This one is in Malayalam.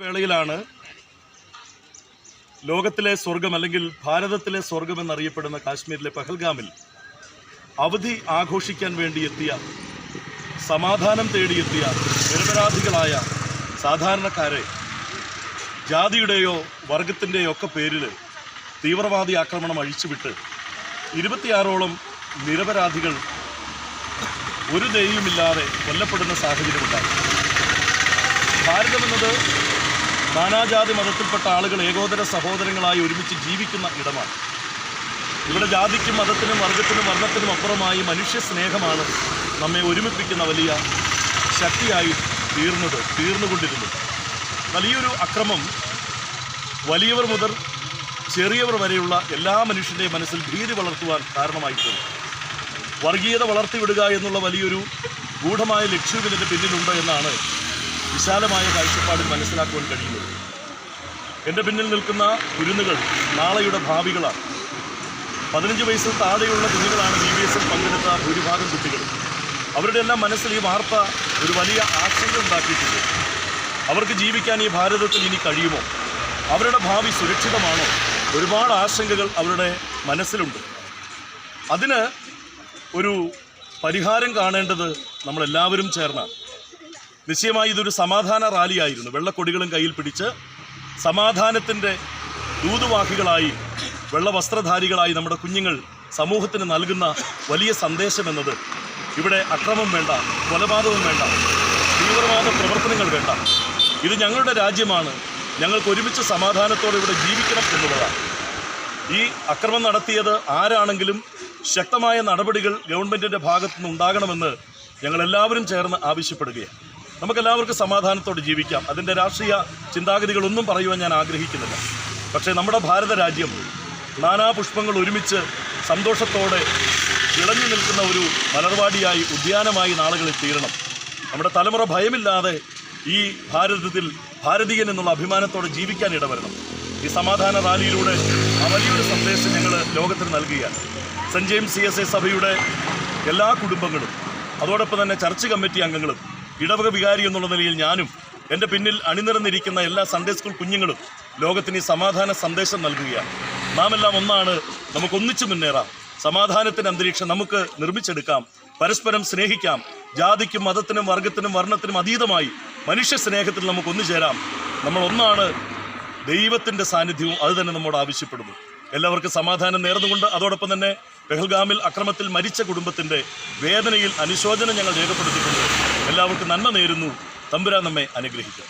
വേളയിലാണ് ലോകത്തിലെ സ്വർഗം അല്ലെങ്കിൽ ഭാരതത്തിലെ സ്വർഗം എന്നറിയപ്പെടുന്ന കാശ്മീരിലെ പഹൽഗാമിൽ അവധി ആഘോഷിക്കാൻ വേണ്ടി എത്തിയ, സമാധാനം തേടിയെത്തിയ നിരപരാധികളായ സാധാരണക്കാരെ ജാതിയുടെയോ വർഗത്തിൻ്റെയോ ഒക്കെ പേരിൽ തീവ്രവാദി ആക്രമണം അഴിച്ചുവിട്ട് 26ഓളം നിരപരാധികൾ ഒരു ദയയുമില്ലാതെ കൊല്ലപ്പെടുന്ന സാഹചര്യമുണ്ടായി. ഭാരതമെന്നത് നാനാജാതി മതത്തിൽപ്പെട്ട ആളുകൾ ഏകോദര സഹോദരങ്ങളായി ഒരുമിച്ച് ജീവിക്കുന്ന ഇടമാണ്. ഇവിടെ ജാതിക്കും മതത്തിനും വർഗത്തിനും വർണ്ണത്തിനും അപ്പുറമായി മനുഷ്യ സ്നേഹമാണ് നമ്മെ ഒരുമിപ്പിക്കുന്ന വലിയ ശക്തിയായി തീർന്നുകൊണ്ടിരുന്നത്. വലിയൊരു അക്രമം വലിയവർ മുതൽ ചെറിയവർ വരെയുള്ള എല്ലാ മനുഷ്യൻ്റെയും മനസ്സിൽ ഭീതി വളർത്തുവാൻ കാരണമായിട്ടുണ്ട്. വർഗീയത വളർത്തിവിടുക എന്നുള്ള വലിയൊരു ഗൂഢമായ ലക്ഷ്യം ഇതിൻ്റെ പിന്നിലുണ്ട് എന്നാണ് വിശാലമായ കാഴ്ചപ്പാടിൽ മനസ്സിലാക്കുവാൻ കഴിയുന്നത്. എൻ്റെ പിന്നിൽ നിൽക്കുന്ന കുരുന്നുകൾ നാളെയുടെ ഭാവികളാണ്. 15 വയസ്സിൽ താഴെയുള്ള കുഞ്ഞുങ്ങളാണ് BBSൽ പങ്കെടുത്ത ഭൂരിഭാഗം കുട്ടികൾ. അവരുടെ എല്ലാം മനസ്സിൽ ഈ വാർത്ത ഒരു വലിയ ആശങ്ക ഉണ്ടാക്കിയിട്ടുണ്ട്. അവർക്ക് ജീവിക്കാൻ ഈ ഭാരതത്തിൽ ഇനി കഴിയുമോ? അവരുടെ ഭാവി സുരക്ഷിതമാണോ? ഒരുപാട് ആശങ്കകൾ അവരുടെ മനസ്സിലുണ്ട്. അതിന് ഒരു പരിഹാരം കാണേണ്ടത് നമ്മളെല്ലാവരും ചേർന്നാണ്. നിശ്ചയമായി ഇതൊരു സമാധാന റാലിയായിരുന്നു. വെള്ളക്കൊടികളും കയ്യിൽ പിടിച്ച് സമാധാനത്തിൻ്റെ ദൂതുവാഹികളായി, വെള്ളവസ്ത്രധാരികളായി നമ്മുടെ കുഞ്ഞുങ്ങൾ സമൂഹത്തിന് നൽകുന്ന വലിയ സന്ദേശമെന്നത് ഇവിടെ അക്രമം വേണ്ട, കൊലപാതകം വേണ്ട, തീവ്രവാദ പ്രവർത്തനങ്ങൾ വേണ്ട. ഇത് ഞങ്ങളുടെ രാജ്യമാണ്, ഞങ്ങൾക്ക് ഒരുമിച്ച് സമാധാനത്തോടെ ഇവിടെ ജീവിക്കണം എന്നുള്ളതാണ്. ഈ അക്രമം നടത്തിയത് ആരാണെങ്കിലും ശക്തമായ നടപടികൾ ഗവൺമെൻറ്റിൻ്റെ ഭാഗത്തുനിന്ന് ഉണ്ടാകണമെന്ന് ഞങ്ങളെല്ലാവരും ചേർന്ന് ആവശ്യപ്പെടുകയാണ്. നമുക്കെല്ലാവർക്കും സമാധാനത്തോടെ ജീവിക്കാം. അതിൻ്റെ രാഷ്ട്രീയ ചിന്താഗതികളൊന്നും പറയുവാൻ ഞാൻ ആഗ്രഹിക്കുന്നില്ല. പക്ഷേ നമ്മുടെ ഭാരത രാജ്യം നാനാപുഷ്പങ്ങൾ ഒരുമിച്ച് സന്തോഷത്തോടെ ഇളഞ്ഞു നിൽക്കുന്ന ഒരു മലർവാടിയായി, ഉദ്യാനമായി നാളുകളിൽ തീരണം. നമ്മുടെ തലമുറ ഭയമില്ലാതെ ഈ ഭാരതത്തിൽ ഭാരതീയൻ എന്നുള്ള അഭിമാനത്തോടെ ജീവിക്കാൻ ഇടവരണം. ഈ സമാധാന റാലിയിലൂടെ ആ വലിയൊരു സന്ദേശം ഞങ്ങൾ ലോകത്തിന് നൽകുകയാണ്. സെൻറ്റ് ജെയിംസ് CSA സഭയുടെ എല്ലാ കുടുംബങ്ങളും, അതോടൊപ്പം തന്നെ ചർച്ച് കമ്മിറ്റി അംഗങ്ങളും, ഇടവക വികാരി എന്നുള്ള നിലയിൽ ഞാനും, എൻ്റെ പിന്നിൽ അണിനിരന്നിരിക്കുന്ന എല്ലാ സൺഡേ സ്കൂൾ കുഞ്ഞുങ്ങളും ലോകത്തിന് ഈ സമാധാന സന്ദേശം നൽകുകയാണ്. നാം എല്ലാം ഒന്നാണ്, നമുക്കൊന്നിച്ചു മുന്നേറാം. സമാധാനത്തിൻ്റെ അന്തരീക്ഷം നമുക്ക് നിർമ്മിച്ചെടുക്കാം. പരസ്പരം സ്നേഹിക്കാം. ജാതിക്കും മതത്തിനും വർഗത്തിനും വർണ്ണത്തിനും അതീതമായി മനുഷ്യ സ്നേഹത്തിൽ നമുക്ക് ഒന്നുചേരാം. നമ്മൾ ഒന്നാണ്. ദൈവത്തിൻ്റെ സാന്നിധ്യവും അത് തന്നെ നമ്മോട് ആവശ്യപ്പെടുന്നു. എല്ലാവർക്കും സമാധാനം നേർന്നുകൊണ്ട്, അതോടൊപ്പം തന്നെ പെഹൽഗാമിൽ അക്രമത്തിൽ മരിച്ച കുടുംബത്തിൻ്റെ വേദനയിൽ അനുശോചനം ഞങ്ങൾ രേഖപ്പെടുത്തിക്കൊണ്ട് എല്ലാവർക്കും നന്മ നേരുന്നു. തമ്പുരാൻ നമ്മെ അനുഗ്രഹിക്കും.